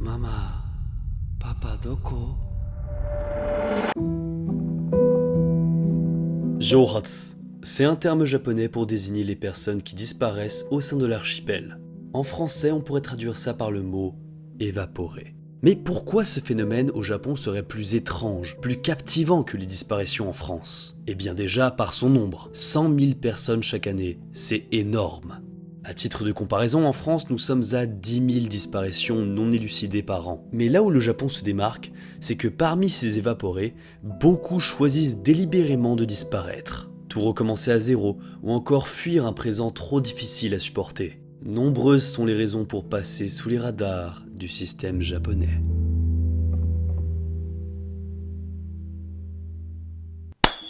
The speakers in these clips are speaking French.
Mama, papa doko? Jouhatsu, c'est un terme japonais pour désigner les personnes qui disparaissent au sein de l'archipel. En français, on pourrait traduire ça par le mot évaporer. Mais pourquoi ce phénomène au Japon serait plus étrange, plus captivant que les disparitions en France? Eh bien déjà par son nombre, 100 000 personnes chaque année, c'est énorme. À titre de comparaison, en France, nous sommes à 10 000 disparitions non élucidées par an. Mais là où le Japon se démarque, c'est que parmi ces évaporés, beaucoup choisissent délibérément de disparaître. Tout recommencer à zéro, ou encore fuir un présent trop difficile à supporter. Nombreuses sont les raisons pour passer sous les radars du système japonais.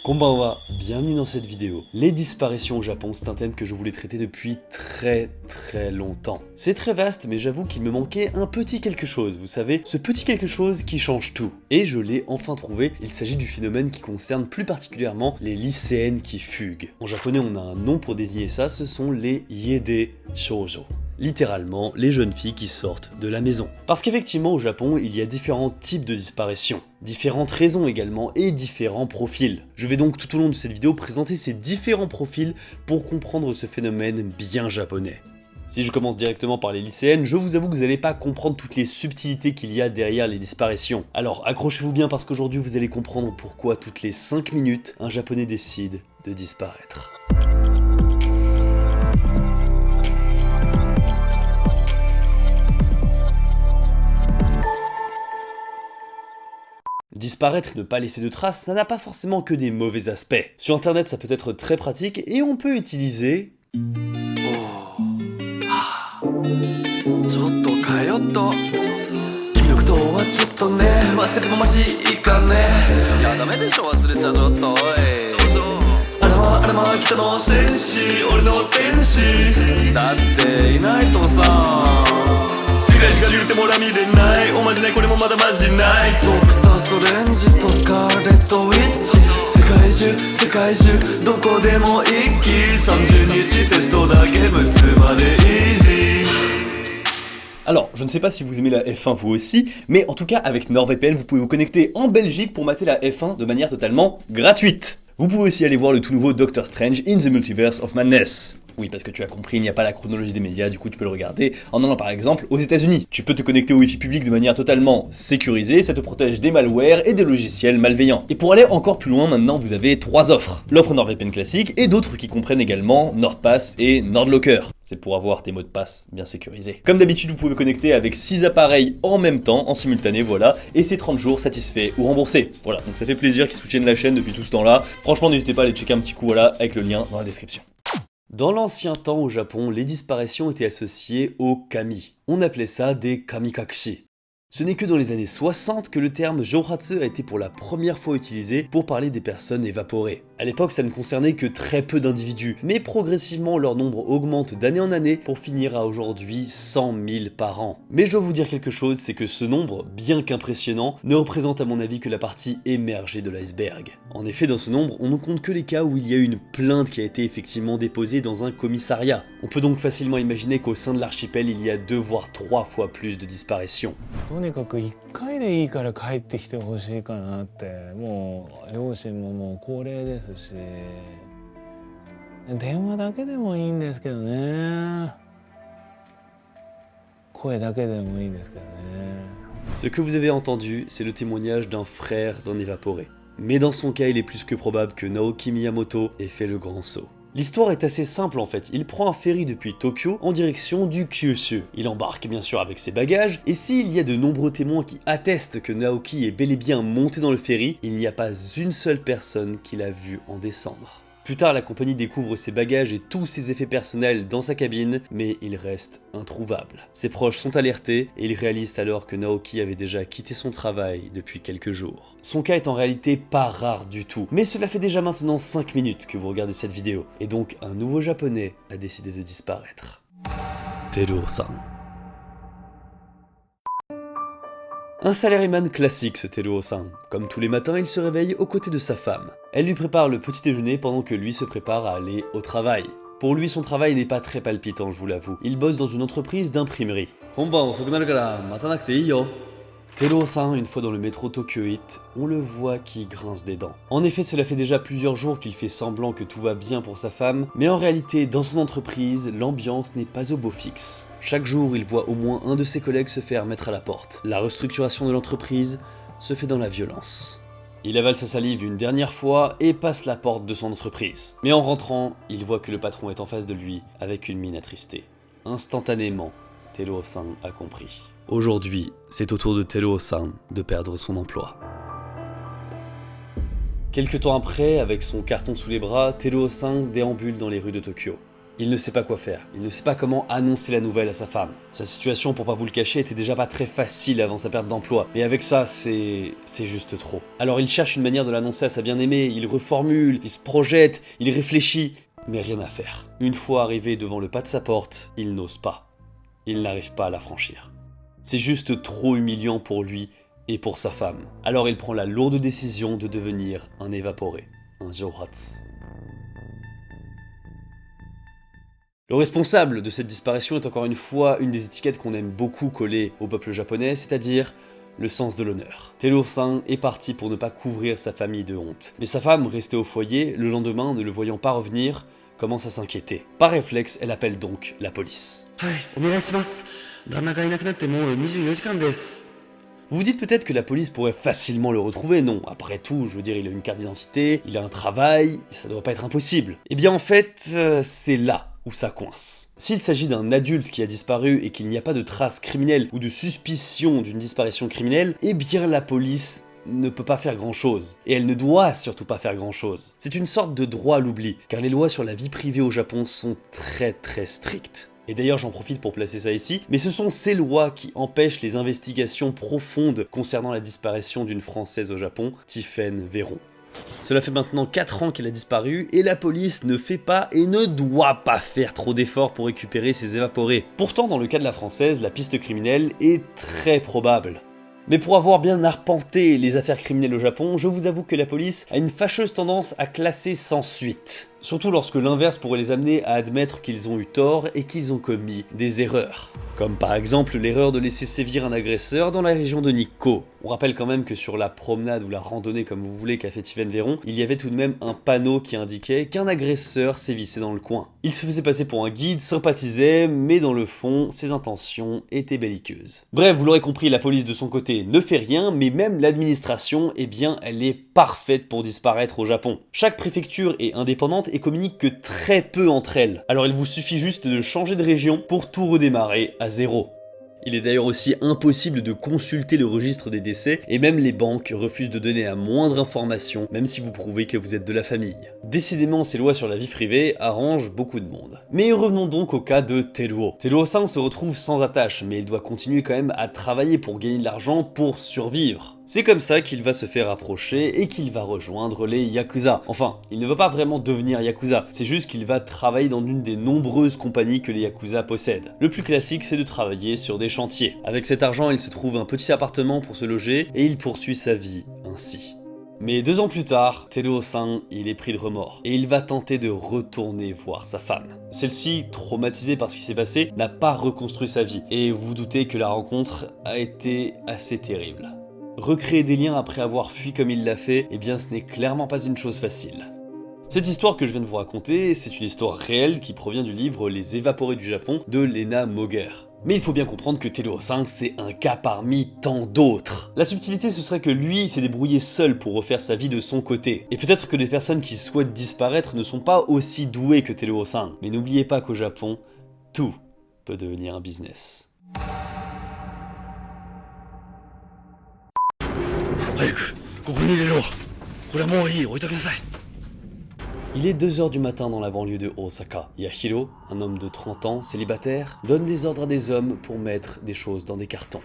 Konbanwa, bienvenue dans cette vidéo. Les disparitions au Japon, c'est un thème que je voulais traiter depuis très longtemps. C'est très vaste, mais j'avoue qu'il me manquait un petit quelque chose, vous savez, ce petit quelque chose qui change tout. Et je l'ai enfin trouvé, il s'agit du phénomène qui concerne plus particulièrement les lycéennes qui fuguent. En japonais, on a un nom pour désigner ça, ce sont les Iede Shoujo. Littéralement, les jeunes filles qui sortent de la maison. Parce qu'effectivement, au Japon, il y a différents types de disparitions. Différentes raisons également et différents profils. Je vais donc tout au long de cette vidéo présenter ces différents profils pour comprendre ce phénomène bien japonais. Si je commence directement par les lycéennes, je vous avoue que vous n'allez pas comprendre toutes les subtilités qu'il y a derrière les disparitions. Alors accrochez-vous bien parce qu'aujourd'hui vous allez comprendre pourquoi toutes les 5 minutes, un japonais décide de disparaître. Disparaître et ne pas laisser de traces, ça n'a pas forcément que des mauvais aspects. Sur internet, ça peut être très pratique et on peut utiliser... Alors, je ne sais pas si vous aimez la F1 vous aussi, mais en tout cas avec NordVPN, vous pouvez vous connecter en Belgique pour mater la F1 de manière totalement gratuite. Vous pouvez aussi aller voir le tout nouveau Doctor Strange in the Multiverse of Madness. Oui, parce que tu as compris, il n'y a pas la chronologie des médias, du coup tu peux le regarder en allant par exemple aux États-Unis. Tu peux te connecter au Wi-Fi public de manière totalement sécurisée, ça te protège des malwares et des logiciels malveillants. Et pour aller encore plus loin, maintenant vous avez 3 offres. L'offre NordVPN classique et d'autres qui comprennent également NordPass et NordLocker. C'est pour avoir tes mots de passe bien sécurisés. Comme d'habitude, vous pouvez vous connecter avec 6 appareils en même temps, en simultané, voilà, et c'est 30 jours satisfaits ou remboursés. Voilà, donc ça fait plaisir qu'ils soutiennent la chaîne depuis tout ce temps-là. Franchement, n'hésitez pas à aller checker un petit coup, voilà, avec le lien dans la description. Dans l'ancien temps au Japon, les disparitions étaient associées aux kami. On appelait ça des kamikakushi. Ce n'est que dans les années 60 que le terme jouhatsu a été pour la première fois utilisé pour parler des personnes évaporées. À l'époque, ça ne concernait que très peu d'individus, mais progressivement leur nombre augmente d'année en année pour finir à aujourd'hui 100 000 par an. Mais je dois vous dire quelque chose, c'est que ce nombre, bien qu'impressionnant, ne représente à mon avis que la partie émergée de l'iceberg. En effet, dans ce nombre, on ne compte que les cas où il y a eu une plainte qui a été effectivement déposée dans un commissariat. On peut donc facilement imaginer qu'au sein de l'archipel, il y a 2 voire 3 fois plus de disparitions. とにかく1回でいいから帰ってきてほしいかなって、もう両親ももう高齢ですし、電話だけでもいいんですけどね。声だけでもいいんですけどね。Ce que vous avez entendu, c'est le témoignage d'un frère d'un évaporé. Mais dans son cas, il est plus que probable que Naoki Miyamoto ait fait le grand saut. L'histoire est assez simple en fait, il prend un ferry depuis Tokyo en direction du Kyushu. Il embarque bien sûr avec ses bagages, et s'il y a de nombreux témoins qui attestent que Naoki est bel et bien monté dans le ferry, il n'y a pas une seule personne qui l'a vu en descendre. Plus tard, la compagnie découvre ses bagages et tous ses effets personnels dans sa cabine, mais il reste introuvable. Ses proches sont alertés et ils réalisent alors que Naoki avait déjà quitté son travail depuis quelques jours. Son cas est en réalité pas rare du tout, mais cela fait déjà maintenant 5 minutes que vous regardez cette vidéo, et donc un nouveau japonais a décidé de disparaître. Teruo-san. Un salaryman classique ce Teruo-san. Comme tous les matins, il se réveille aux côtés de sa femme. Elle lui prépare le petit déjeuner pendant que lui se prépare à aller au travail. Pour lui, son travail n'est pas très palpitant, je vous l'avoue. Il bosse dans une entreprise d'imprimerie. Tero-san, une fois dans le métro Tokyo 8, on le voit qui grince des dents. En effet, cela fait déjà plusieurs jours qu'il fait semblant que tout va bien pour sa femme, mais en réalité, dans son entreprise, l'ambiance n'est pas au beau fixe. Chaque jour, il voit au moins un de ses collègues se faire mettre à la porte. La restructuration de l'entreprise se fait dans la violence. Il avale sa salive une dernière fois et passe la porte de son entreprise. Mais en rentrant, il voit que le patron est en face de lui avec une mine attristée. Instantanément, Tero-san a compris. Aujourd'hui, c'est au tour de Tero-san de perdre son emploi. Quelque temps après, avec son carton sous les bras, Tero-san déambule dans les rues de Tokyo. Il ne sait pas quoi faire, il ne sait pas comment annoncer la nouvelle à sa femme. Sa situation, pour pas vous le cacher, était déjà pas très facile avant sa perte d'emploi, mais avec ça, c'est juste trop. Alors il cherche une manière de l'annoncer à sa bien-aimée, il reformule, il se projette, il réfléchit, mais rien à faire. Une fois arrivé devant le pas de sa porte, il n'ose pas. Il n'arrive pas à la franchir. C'est juste trop humiliant pour lui et pour sa femme. Alors il prend la lourde décision de devenir un évaporé, un Jouratsu. Le responsable de cette disparition est encore une fois une des étiquettes qu'on aime beaucoup coller au peuple japonais, c'est-à-dire le sens de l'honneur. Tero-san est parti pour ne pas couvrir sa famille de honte. Mais sa femme, restée au foyer, le lendemain, ne le voyant pas revenir, commence à s'inquiéter. Par réflexe, elle appelle donc la police. Vous vous dites peut-être que la police pourrait facilement le retrouver, non, après tout, je veux dire, il a une carte d'identité, il a un travail, ça doit pas être impossible. Eh bien en fait, c'est là où ça coince. S'il s'agit d'un adulte qui a disparu et qu'il n'y a pas de traces criminelles ou de suspicion d'une disparition criminelle, eh bien la police ne peut pas faire grand chose, et elle ne doit surtout pas faire grand chose. C'est une sorte de droit à l'oubli, car les lois sur la vie privée au Japon sont très strictes. Et d'ailleurs j'en profite pour placer ça ici, mais ce sont ces lois qui empêchent les investigations profondes concernant la disparition d'une Française au Japon, Tiffaine Véron. Cela fait maintenant 4 ans qu'elle a disparu, et la police ne fait pas et ne doit pas faire trop d'efforts pour récupérer ces évaporés. Pourtant dans le cas de la Française, la piste criminelle est très probable. Mais pour avoir bien arpenté les affaires criminelles au Japon, je vous avoue que la police a une fâcheuse tendance à classer sans suite. Surtout lorsque l'inverse pourrait les amener à admettre qu'ils ont eu tort et qu'ils ont commis des erreurs. Comme par exemple l'erreur de laisser sévir un agresseur dans la région de Nikko. On rappelle quand même que sur la promenade ou la randonnée comme vous voulez qu'a fait Tiffaine Véron, il y avait tout de même un panneau qui indiquait qu'un agresseur sévissait dans le coin. Il se faisait passer pour un guide, sympathisait, mais dans le fond, ses intentions étaient belliqueuses. Bref, vous l'aurez compris, la police de son côté ne fait rien, mais même l'administration, eh bien, elle est parfaite pour disparaître au Japon. Chaque préfecture est indépendante et communique que très peu entre elles. Alors il vous suffit juste de changer de région pour tout redémarrer à zéro. Il est d'ailleurs aussi impossible de consulter le registre des décès, et même les banques refusent de donner la moindre information, même si vous prouvez que vous êtes de la famille. Décidément, ces lois sur la vie privée arrangent beaucoup de monde. Mais revenons donc au cas de Teruo. Teruo-san se retrouve sans attache, mais il doit continuer quand même à travailler pour gagner de l'argent pour survivre. C'est comme ça qu'il va se faire approcher et qu'il va rejoindre les Yakuza. Enfin, il ne va pas vraiment devenir Yakuza, c'est juste qu'il va travailler dans l'une des nombreuses compagnies que les Yakuza possèdent. Le plus classique, c'est de travailler sur des chantiers. Avec cet argent, il se trouve un petit appartement pour se loger et il poursuit sa vie ainsi. Mais 2 ans plus tard, Teruo-san, il est pris de remords et il va tenter de retourner voir sa femme. Celle-ci, traumatisée par ce qui s'est passé, n'a pas reconstruit sa vie et vous vous doutez que la rencontre a été assez terrible. Recréer des liens après avoir fui comme il l'a fait, eh bien ce n'est clairement pas une chose facile. Cette histoire que je viens de vous raconter, c'est une histoire réelle qui provient du livre Les Évaporés du Japon de Lena Moger. Mais il faut bien comprendre que Teruo-san, c'est un cas parmi tant d'autres. La subtilité, ce serait que lui s'est débrouillé seul pour refaire sa vie de son côté. Et peut-être que les personnes qui souhaitent disparaître ne sont pas aussi douées que Teruo-san. Mais n'oubliez pas qu'au Japon, tout peut devenir un business. Il est 2 h du matin dans la banlieue de Osaka. Yahiro, un homme de 30 ans, célibataire, donne des ordres à des hommes pour mettre des choses dans des cartons.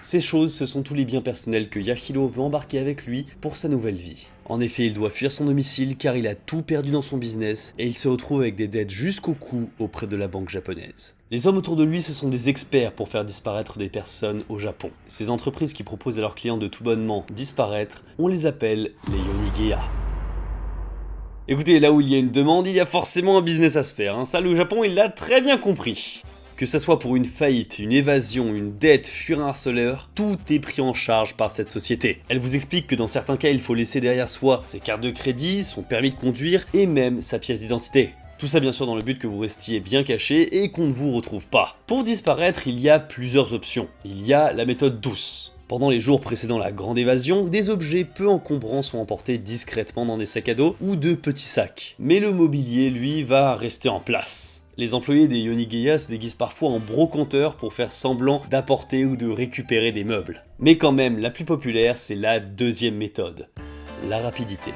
Ces choses, ce sont tous les biens personnels que Yahiro veut embarquer avec lui pour sa nouvelle vie. En effet, il doit fuir son domicile car il a tout perdu dans son business et il se retrouve avec des dettes jusqu'au cou auprès de la banque japonaise. Les hommes autour de lui, ce sont des experts pour faire disparaître des personnes au Japon. Ces entreprises qui proposent à leurs clients de tout bonnement disparaître, on les appelle les Yonigeya. Écoutez, là où il y a une demande, il y a forcément un business à se faire, hein. Ça, le Japon, il l'a très bien compris. Que ça soit pour une faillite, une évasion, une dette, fuir un harceleur, tout est pris en charge par cette société. Elle vous explique que dans certains cas, il faut laisser derrière soi ses cartes de crédit, son permis de conduire et même sa pièce d'identité. Tout ça bien sûr dans le but que vous restiez bien caché et qu'on ne vous retrouve pas. Pour disparaître, il y a plusieurs options. Il y a la méthode douce. Pendant les jours précédant la grande évasion, des objets peu encombrants sont emportés discrètement dans des sacs à dos ou de petits sacs. Mais le mobilier, lui, va rester en place. Les employés des Yonigeya se déguisent parfois en brocanteurs pour faire semblant d'apporter ou de récupérer des meubles. Mais quand même, la plus populaire, c'est la deuxième méthode, la rapidité.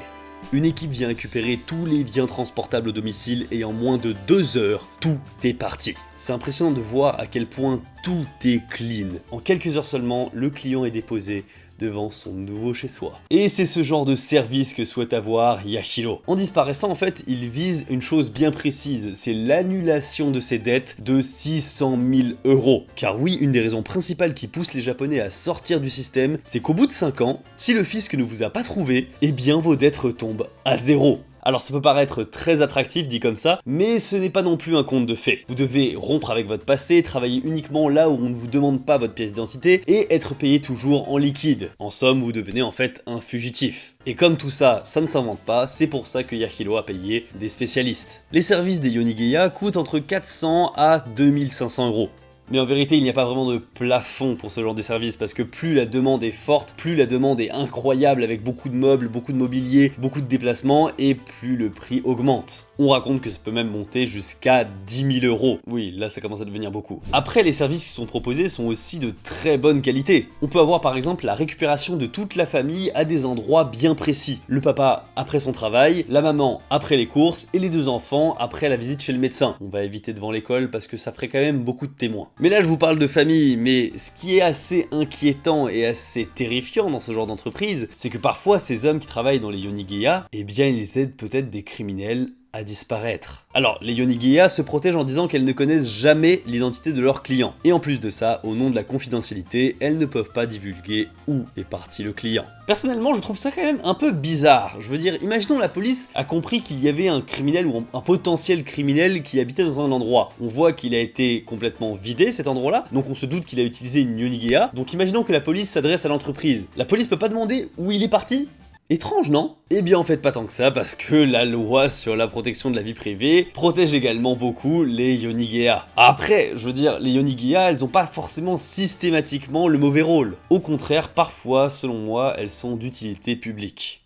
Une équipe vient récupérer tous les biens transportables au domicile et en moins de 2 heures, tout est parti. C'est impressionnant de voir à quel point tout est clean. En quelques heures seulement, le client est déposé devant son nouveau chez-soi. Et c'est ce genre de service que souhaite avoir Yahiro. En disparaissant, en fait, il vise une chose bien précise, c'est l'annulation de ses dettes de 600 000 €. Car oui, une des raisons principales qui pousse les Japonais à sortir du système, c'est qu'au bout de 5 ans, si le fisc ne vous a pas trouvé, eh bien vos dettes retombent à zéro. Alors ça peut paraître très attractif dit comme ça, mais ce n'est pas non plus un conte de fées. Vous devez rompre avec votre passé, travailler uniquement là où on ne vous demande pas votre pièce d'identité et être payé toujours en liquide. En somme, vous devenez en fait un fugitif. Et comme tout ça, ça ne s'invente pas, c'est pour ça que Yahiro a payé des spécialistes. Les services des Yonigeya coûtent entre 400 à 2500 €. Mais en vérité, il n'y a pas vraiment de plafond pour ce genre de service parce que plus la demande est forte, plus la demande est incroyable avec beaucoup de meubles, beaucoup de mobilier, beaucoup de déplacements et plus le prix augmente. On raconte que ça peut même monter jusqu'à 10 000 €. Oui, là ça commence à devenir beaucoup. Après, les services qui sont proposés sont aussi de très bonne qualité. On peut avoir par exemple la récupération de toute la famille à des endroits bien précis. Le papa après son travail, la maman après les courses et les 2 enfants après la visite chez le médecin. On va éviter devant l'école parce que ça ferait quand même beaucoup de témoins. Mais là je vous parle de famille, mais ce qui est assez inquiétant et assez terrifiant dans ce genre d'entreprise, c'est que parfois ces hommes qui travaillent dans les Yonigeya, eh bien ils aident peut-être des criminels à disparaître. Alors, les Yonigeya se protègent en disant qu'elles ne connaissent jamais l'identité de leurs clients. Et en plus de ça, au nom de la confidentialité, elles ne peuvent pas divulguer où est parti le client. Personnellement, je trouve ça quand même un peu bizarre. Je veux dire, imaginons la police a compris qu'il y avait un criminel ou un potentiel criminel qui habitait dans un endroit. On voit qu'il a été complètement vidé cet endroit-là, donc on se doute qu'il a utilisé une Yonigeya. Donc imaginons que la police s'adresse à l'entreprise. La police peut pas demander où il est parti ? Étrange, non? Eh bien en fait pas tant que ça, parce que la loi sur la protection de la vie privée protège également beaucoup les Yonigeya. Après, je veux dire, les Yonigeya, elles ont pas forcément systématiquement le mauvais rôle. Au contraire, parfois, selon moi, elles sont d'utilité publique.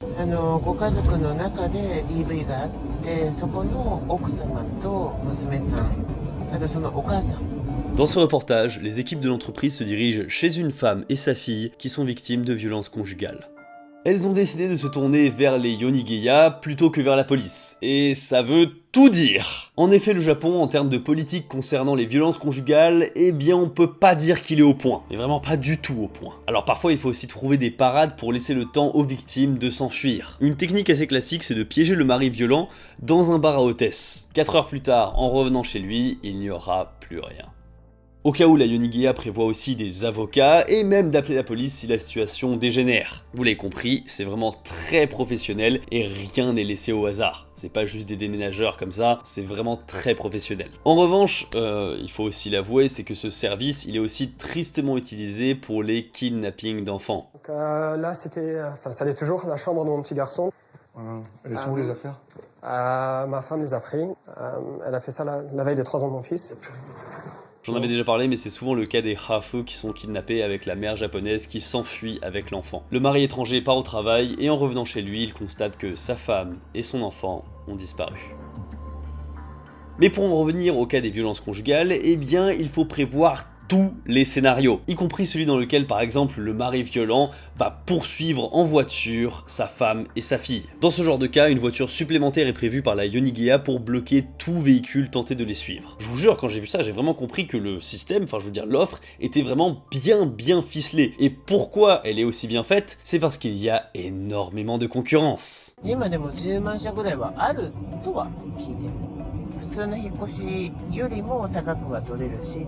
ご家族の中で DV があって、そこの奥様と娘さん、あとそのお母さん。 Dans ce reportage, les équipes de l'entreprise se dirigent chez une femme et sa fille qui sont victimes de violences conjugales. Elles ont décidé de se tourner vers les Yonigeya plutôt que vers la police, et ça veut tout dire. En effet, le Japon, en termes de politique concernant les violences conjugales, eh bien on peut pas dire qu'il est au point, mais vraiment pas du tout au point. Alors parfois il faut aussi trouver des parades pour laisser le temps aux victimes de s'enfuir. Une technique assez classique, c'est de piéger le mari violent dans un bar à hôtesse. 4 heures plus tard, en revenant chez lui, il n'y aura plus rien. Au cas où, la Yonigeya prévoit aussi des avocats et même d'appeler la police si la situation dégénère. Vous l'avez compris, c'est vraiment très professionnel et rien n'est laissé au hasard. C'est pas juste des déménageurs comme ça, c'est vraiment très professionnel. En revanche, il faut aussi l'avouer, c'est que ce service, il est aussi tristement utilisé pour les kidnappings d'enfants. Donc, là, c'était, enfin, ça l'est toujours, la chambre de mon petit garçon. Elles sont où les affaires? Ma femme les a pris. Elle a fait ça la veille des 3 ans de mon fils. J'en avais déjà parlé, mais c'est souvent le cas des hafu qui sont kidnappés avec la mère japonaise qui s'enfuit avec l'enfant. Le mari étranger part au travail et en revenant chez lui, il constate que sa femme et son enfant ont disparu. Mais pour en revenir au cas des violences conjugales, eh bien il faut prévoir tous les scénarios, y compris celui dans lequel par exemple le mari violent va poursuivre en voiture sa femme et sa fille. Dans ce genre de cas, une voiture supplémentaire est prévue par la Yonigeya pour bloquer tout véhicule tenté de les suivre. Je vous jure, quand j'ai vu ça, j'ai vraiment compris que le système, enfin je veux dire l'offre, était vraiment bien ficelée. Et pourquoi elle est aussi bien faite? C'est parce qu'il y a énormément de concurrence. 今でも10万社ぐらいはあるとは聞いてる。普通の引っ越しよりも高くは取れるしっていう。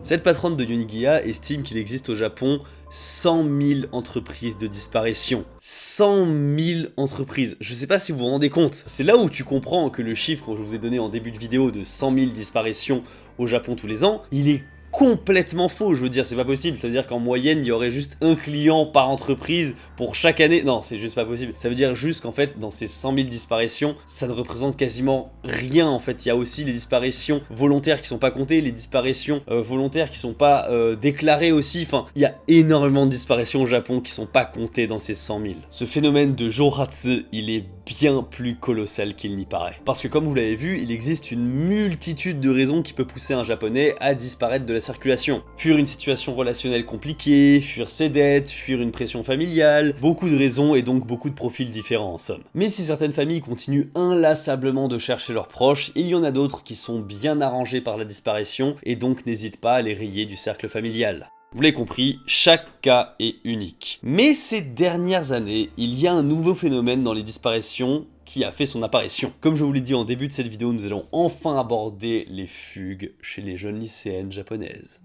Cette patronne de Yonigiya estime qu'il existe au Japon 100 000 entreprises de disparition. 100 000 entreprises. Je sais pas si vous vous rendez compte. C'est là où tu comprends que le chiffre que je vous ai donné en début de vidéo de 100 000 disparitions au Japon tous les ans, il est complètement faux, je veux dire, c'est pas possible. Ça veut dire qu'en moyenne, il y aurait juste un client par entreprise pour chaque année. Non, c'est juste pas possible. Ça veut dire juste qu'en fait, dans ces 100 000 disparitions, ça ne représente quasiment rien, en fait. Il y a aussi les disparitions volontaires qui sont pas comptées, les disparitions volontaires qui sont pas déclarées aussi. Enfin, il y a énormément de disparitions au Japon qui sont pas comptées dans ces 100 000. Ce phénomène de Joratsu, il est bien plus colossal qu'il n'y paraît. Parce que comme vous l'avez vu, il existe une multitude de raisons qui peut pousser un japonais à disparaître de la circulation. Fuir une situation relationnelle compliquée, fuir ses dettes, fuir une pression familiale, beaucoup de raisons et donc beaucoup de profils différents en somme. Mais si certaines familles continuent inlassablement de chercher leurs proches, il y en a d'autres qui sont bien arrangées par la disparition et donc n'hésitent pas à les rayer du cercle familial. Vous l'avez compris, chaque cas est unique. Mais ces dernières années, il y a un nouveau phénomène dans les disparitions qui a fait son apparition. Comme je vous l'ai dit en début de cette vidéo, nous allons enfin aborder les fugues chez les jeunes lycéennes japonaises.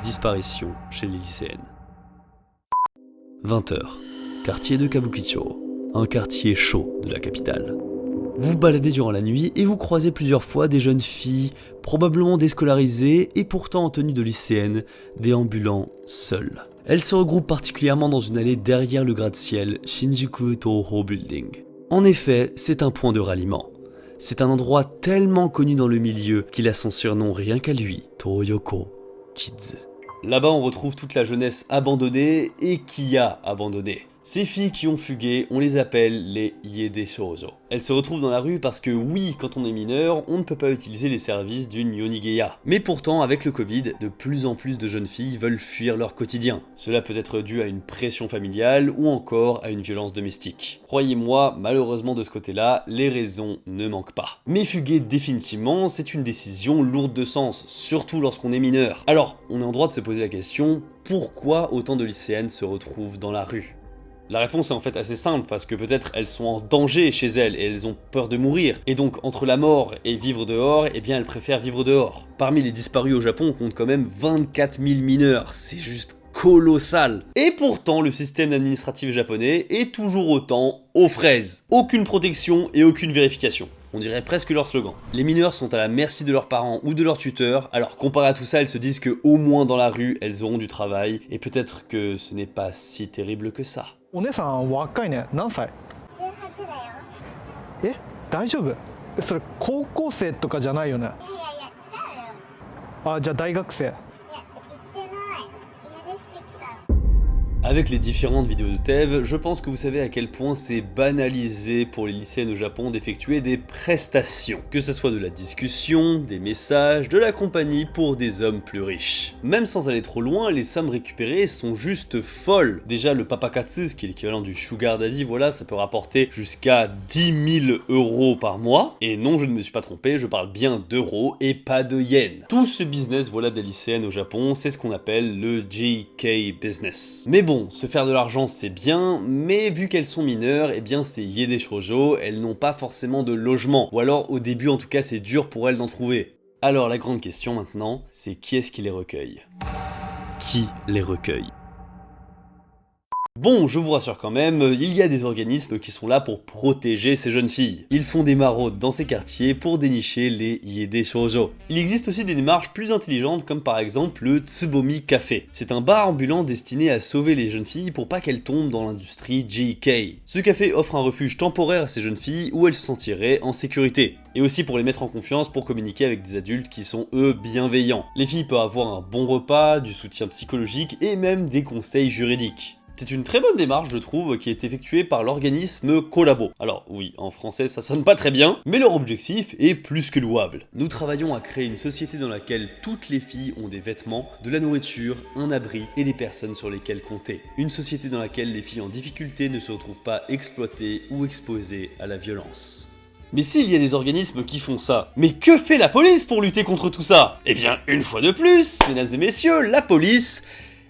Disparition chez les lycéennes. 20h. Quartier de Kabukicho, un quartier chaud de la capitale. Vous vous baladez durant la nuit et vous croisez plusieurs fois des jeunes filles, probablement déscolarisées et pourtant en tenue de lycéenne, déambulant seules. Elles se regroupent particulièrement dans une allée derrière le gratte-ciel Shinjuku Toho Building. En effet, c'est un point de ralliement. C'est un endroit tellement connu dans le milieu qu'il a son surnom rien qu'à lui, Toyoko Kids. Là-bas, on retrouve toute la jeunesse abandonnée et qui a abandonné. Ces filles qui ont fugué, on les appelle les Iede Shoujo. Elles se retrouvent dans la rue parce que oui, quand on est mineur, on ne peut pas utiliser les services d'une Yonigeya. Mais pourtant, avec le Covid, de plus en plus de jeunes filles veulent fuir leur quotidien. Cela peut être dû à une pression familiale ou encore à une violence domestique. Croyez-moi, malheureusement de ce côté-là, les raisons ne manquent pas. Mais fuguer définitivement, c'est une décision lourde de sens, surtout lorsqu'on est mineur. Alors, on est en droit de se poser la question, pourquoi autant de lycéennes se retrouvent dans la rue ? La réponse est en fait assez simple parce que peut-être elles sont en danger chez elles et elles ont peur de mourir. Et donc entre la mort et vivre dehors, eh bien elles préfèrent vivre dehors. Parmi les disparus au Japon, on compte quand même 24 000 mineurs, c'est juste colossal. Et pourtant le système administratif japonais est toujours autant aux fraises. Aucune protection et aucune vérification. On dirait presque leur slogan. Les mineurs sont à la merci de leurs parents ou de leurs tuteurs, alors comparé à tout ça, elles se disent que au moins dans la rue, elles auront du travail, et peut-être que ce n'est pas si terrible que ça. お姉さん若いね。何歳？18だよ。え、大丈夫？それ高校生とかじゃないよね。いやいやいや、違うよ。あ、じゃあ大学生。いや、言ってない。家出してきた。 Avec les différentes vidéos de Tev, je pense que vous savez à quel point c'est banalisé pour les lycéennes au Japon d'effectuer des prestations. Que ce soit de la discussion, des messages, de la compagnie pour des hommes plus riches. Même sans aller trop loin, les sommes récupérées sont juste folles. Déjà le papakatsu, ce qui est l'équivalent du sugar daddy, voilà, ça peut rapporter jusqu'à 10 000 € par mois. Et non, je ne me suis pas trompé, je parle bien d'euros et pas de yens. Tout ce business, voilà, des lycéennes au Japon, c'est ce qu'on appelle le JK business. Mais bon, se faire de l'argent c'est bien, mais vu qu'elles sont mineures, eh bien ces Iede Shoujo, elles n'ont pas forcément de logement, ou alors au début en tout cas c'est dur pour elles d'en trouver. Alors la grande question maintenant, c'est qui est-ce qui les recueille ? Qui les recueille ? Bon, je vous rassure quand même, il y a des organismes qui sont là pour protéger ces jeunes filles. Ils font des maraudes dans ces quartiers pour dénicher les Iede Shoujo. Il existe aussi des démarches plus intelligentes comme par exemple le Tsubomi Café. C'est un bar ambulant destiné à sauver les jeunes filles pour pas qu'elles tombent dans l'industrie JK. Ce café offre un refuge temporaire à ces jeunes filles où elles se sentiraient en sécurité. Et aussi pour les mettre en confiance pour communiquer avec des adultes qui sont eux bienveillants. Les filles peuvent avoir un bon repas, du soutien psychologique et même des conseils juridiques. C'est une très bonne démarche, je trouve, qui est effectuée par l'organisme Collabo. Alors oui, en français ça sonne pas très bien, mais leur objectif est plus que louable. Nous travaillons à créer une société dans laquelle toutes les filles ont des vêtements, de la nourriture, un abri et des personnes sur lesquelles compter. Une société dans laquelle les filles en difficulté ne se retrouvent pas exploitées ou exposées à la violence. Mais s'il y a des organismes qui font ça, mais que fait la police pour lutter contre tout ça ? Eh bien, une fois de plus, mesdames et messieurs, la police...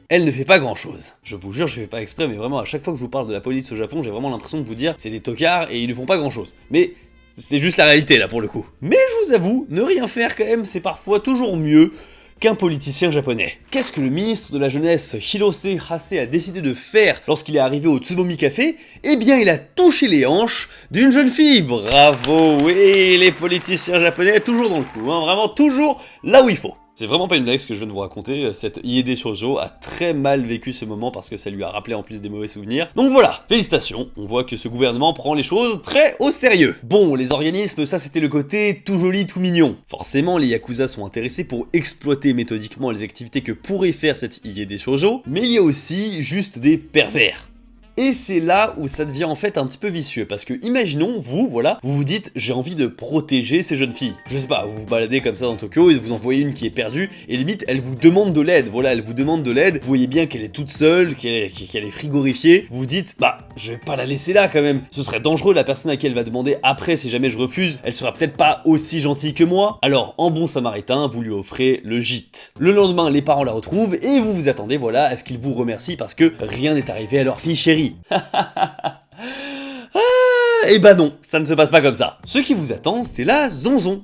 elle ne fait pas grand chose. Je vous jure, je fais pas exprès, mais vraiment à chaque fois que je vous parle de la police au Japon, j'ai vraiment l'impression de vous dire c'est des tocards et ils ne font pas grand chose. Mais c'est juste la réalité là pour le coup. Mais je vous avoue, ne rien faire quand même, c'est parfois toujours mieux qu'un politicien japonais. Qu'est-ce que le ministre de la Jeunesse Hirose Hase a décidé de faire lorsqu'il est arrivé au Tsubomi Café? Eh bien, il a touché les hanches d'une jeune fille. Bravo, oui, les politiciens japonais, toujours dans le coup, hein, vraiment toujours là où il faut. C'est vraiment pas une blague ce que je viens de vous raconter, cette Iede Shoujo a très mal vécu ce moment parce que ça lui a rappelé en plus des mauvais souvenirs. Donc voilà, félicitations, on voit que ce gouvernement prend les choses très au sérieux. Bon, les organismes, ça c'était le côté tout joli, tout mignon. Forcément, les Yakuza sont intéressés pour exploiter méthodiquement les activités que pourrait faire cette Iede Shoujo, mais il y a aussi juste des pervers. Et c'est là où ça devient en fait un petit peu vicieux, parce que imaginons, vous, voilà, vous vous dites j'ai envie de protéger ces jeunes filles. Je sais pas, vous vous baladez comme ça dans Tokyo et vous en voyez une qui est perdue, et limite elle vous demande de l'aide, voilà, elle vous demande de l'aide, vous voyez bien qu'elle est toute seule, qu'elle est frigorifiée, vous vous dites bah je vais pas la laisser là quand même, ce serait dangereux, la personne à qui elle va demander après si jamais je refuse, elle sera peut-être pas aussi gentille que moi, alors en bon samaritain, vous lui offrez le gîte. Le lendemain, les parents la retrouvent et vous vous attendez, voilà, à ce qu'ils vous remercient parce que rien n'est arrivé à leur fille chérie. Et bah non, ça ne se passe pas comme ça. Ce qui vous attend, c'est la zonzon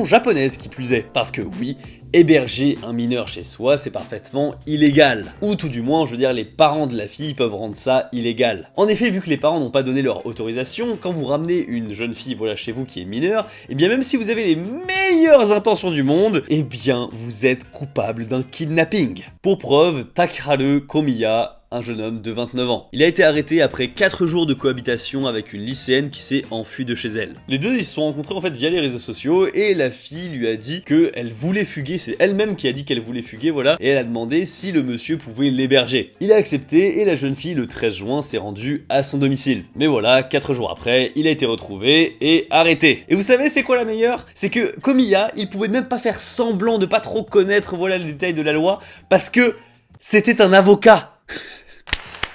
japonaise qui plus est. Parce que oui, héberger un mineur chez soi, c'est parfaitement illégal. Ou tout du moins, je veux dire, les parents de la fille peuvent rendre ça illégal. En effet, vu que les parents n'ont pas donné leur autorisation, quand vous ramenez une jeune fille, voilà, chez vous qui est mineure, et bien même si vous avez les meilleures intentions du monde, et bien vous êtes coupable d'un kidnapping. Pour preuve, Takeharu Komiya, un jeune homme de 29 ans. Il a été arrêté après 4 jours de cohabitation avec une lycéenne qui s'est enfuie de chez elle. Les deux, ils se sont rencontrés en fait via les réseaux sociaux et la fille lui a dit qu'elle voulait fuguer, c'est elle-même qui a dit qu'elle voulait fuguer, voilà, et elle a demandé si le monsieur pouvait l'héberger. Il a accepté et la jeune fille, le 13 juin, s'est rendue à son domicile. Mais voilà, 4 jours après, il a été retrouvé et arrêté. Et vous savez c'est quoi la meilleure? C'est que Komiya, il pouvait même pas faire semblant de pas trop connaître, voilà, les détails de la loi, parce que c'était un avocat.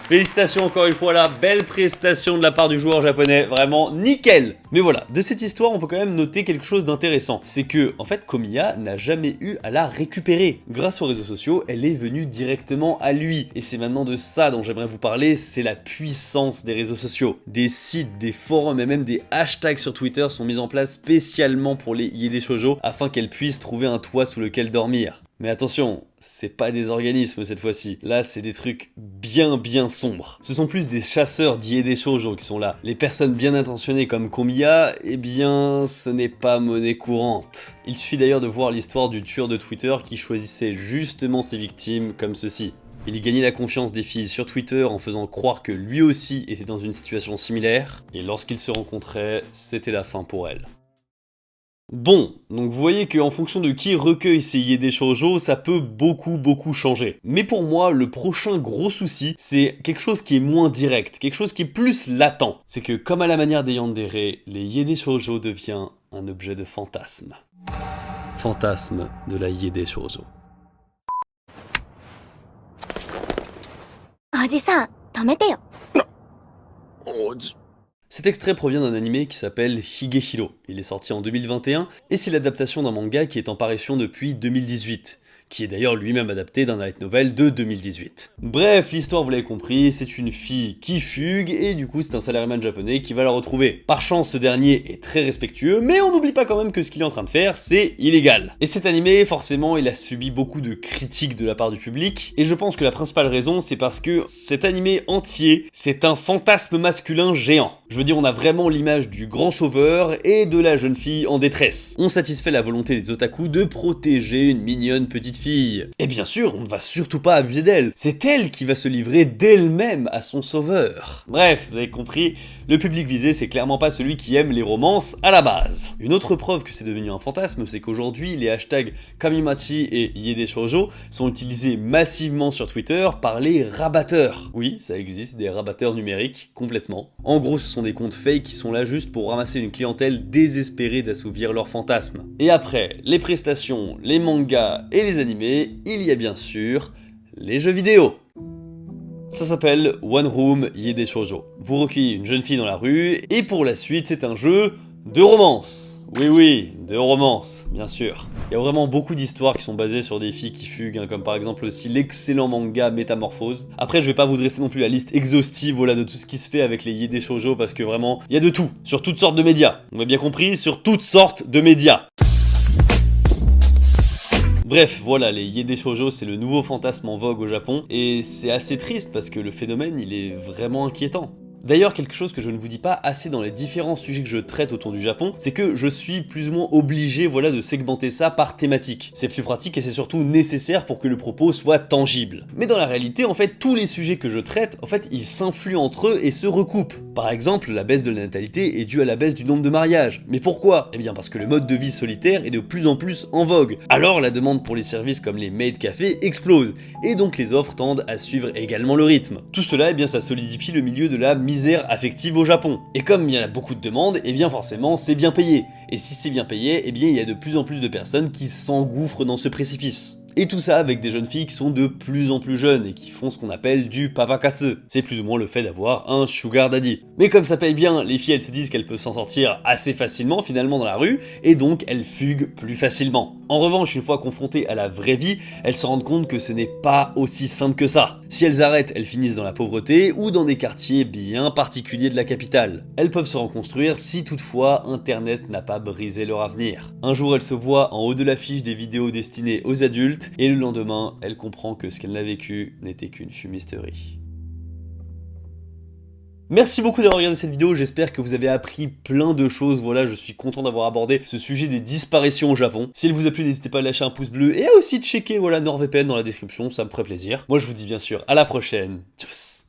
Félicitations encore une fois là, belle prestation de la part du joueur japonais, vraiment nickel. Mais voilà, de cette histoire on peut quand même noter quelque chose d'intéressant, c'est que en fait Komiya n'a jamais eu à la récupérer. Grâce aux réseaux sociaux, elle est venue directement à lui, et c'est maintenant de ça dont j'aimerais vous parler, c'est la puissance des réseaux sociaux. Des sites, des forums et même des hashtags sur Twitter sont mis en place spécialement pour les Iede Shoujo afin qu'elles puissent trouver un toit sous lequel dormir. Mais attention, c'est pas des organismes cette fois-ci. Là, c'est des trucs bien sombres. Ce sont plus des chasseurs d'Iede Shoujo qui sont là. Les personnes bien intentionnées comme Komiya, eh bien, ce n'est pas monnaie courante. Il suffit d'ailleurs de voir l'histoire du tueur de Twitter qui choisissait justement ses victimes comme ceci. Il y gagnait la confiance des filles sur Twitter en faisant croire que lui aussi était dans une situation similaire, et lorsqu'ils se rencontraient, c'était la fin pour elle. Bon, donc vous voyez qu'en fonction de qui recueille ces Iede Shoujo, ça peut beaucoup changer. Mais pour moi, le prochain gros souci, c'est quelque chose qui est moins direct, quelque chose qui est plus latent. C'est que comme à la manière des yandere, les Iede Shoujo devient un objet de fantasme. Fantasme de la Iede Shoujo. Oji-san, tomete yo. Cet extrait provient d'un anime qui s'appelle Higehiro. Il est sorti en 2021 et c'est l'adaptation d'un manga qui est en parution depuis 2018. Qui est d'ailleurs lui-même adapté d'un light novel de 2018. Bref, l'histoire vous l'avez compris, c'est une fille qui fugue et du coup c'est un salaryman japonais qui va la retrouver. Par chance ce dernier est très respectueux, mais on n'oublie pas quand même que ce qu'il est en train de faire c'est illégal. Et cet animé forcément il a subi beaucoup de critiques de la part du public, et je pense que la principale raison c'est parce que cet animé entier c'est un fantasme masculin géant. Je veux dire on a vraiment l'image du grand sauveur et de la jeune fille en détresse. On satisfait la volonté des otaku de protéger une mignonne petite fille. Et bien sûr, on ne va surtout pas abuser d'elle. C'est elle qui va se livrer d'elle-même à son sauveur. Bref, vous avez compris, le public visé, c'est clairement pas celui qui aime les romances à la base. Une autre preuve que c'est devenu un fantasme, c'est qu'aujourd'hui, les hashtags Kamimachi et Iede Shoujo sont utilisés massivement sur Twitter par les rabatteurs. Oui, ça existe, des rabatteurs numériques, complètement. En gros, ce sont des comptes fake qui sont là juste pour ramasser une clientèle désespérée d'assouvir leurs fantasmes. Et après, les prestations, les mangas et les animés, il y a bien sûr les jeux vidéo. Ça s'appelle One Room Iede Shoujo. Vous recueillez une jeune fille dans la rue, et pour la suite, c'est un jeu de romance. Oui, de romance, bien sûr. Il y a vraiment beaucoup d'histoires qui sont basées sur des filles qui fuguent, comme par exemple aussi l'excellent manga Métamorphose. Après, je vais pas vous dresser non plus la liste exhaustive, voilà, de tout ce qui se fait avec les Iede Shoujo, parce que vraiment, il y a de tout, sur toutes sortes de médias. On m'a bien compris, sur toutes sortes de médias. Bref, voilà, les Yede Shoujo, c'est le nouveau fantasme en vogue au Japon, et c'est assez triste parce que le phénomène, il est vraiment inquiétant. D'ailleurs, quelque chose que je ne vous dis pas assez dans les différents sujets que je traite autour du Japon, c'est que je suis plus ou moins obligé, voilà, de segmenter ça par thématique. C'est plus pratique et c'est surtout nécessaire pour que le propos soit tangible. Mais dans la réalité, en fait, tous les sujets que je traite, en fait, ils s'influent entre eux et se recoupent. Par exemple, la baisse de la natalité est due à la baisse du nombre de mariages. Mais pourquoi? Eh bien parce que le mode de vie solitaire est de plus en plus en vogue. Alors la demande pour les services comme les maid cafés explose, et donc les offres tendent à suivre également le rythme. Tout cela, eh bien, ça solidifie le milieu de la misère affective au Japon. Et comme il y en a beaucoup de demandes, et bien forcément c'est bien payé. Et si c'est bien payé, et bien il y a de plus en plus de personnes qui s'engouffrent dans ce précipice. Et tout ça avec des jeunes filles qui sont de plus en plus jeunes et qui font ce qu'on appelle du papakatsu. C'est plus ou moins le fait d'avoir un sugar daddy. Mais comme ça paye bien, les filles elles se disent qu'elles peuvent s'en sortir assez facilement finalement dans la rue, et donc elles fuguent plus facilement. En revanche, une fois confrontées à la vraie vie, elles se rendent compte que ce n'est pas aussi simple que ça. Si elles arrêtent, elles finissent dans la pauvreté ou dans des quartiers bien particuliers de la capitale. Elles peuvent se reconstruire si toutefois Internet n'a pas brisé leur avenir. Un jour, elles se voient en haut de l'affiche des vidéos destinées aux adultes, et le lendemain, elle comprend que ce qu'elle n'a vécu n'était qu'une fumisterie. Merci beaucoup d'avoir regardé cette vidéo, j'espère que vous avez appris plein de choses, voilà, je suis content d'avoir abordé ce sujet des disparitions au Japon. Si elle vous a plu, n'hésitez pas à lâcher un pouce bleu et à aussi checker, voilà, NordVPN dans la description, ça me ferait plaisir. Moi je vous dis bien sûr à la prochaine, tchuss.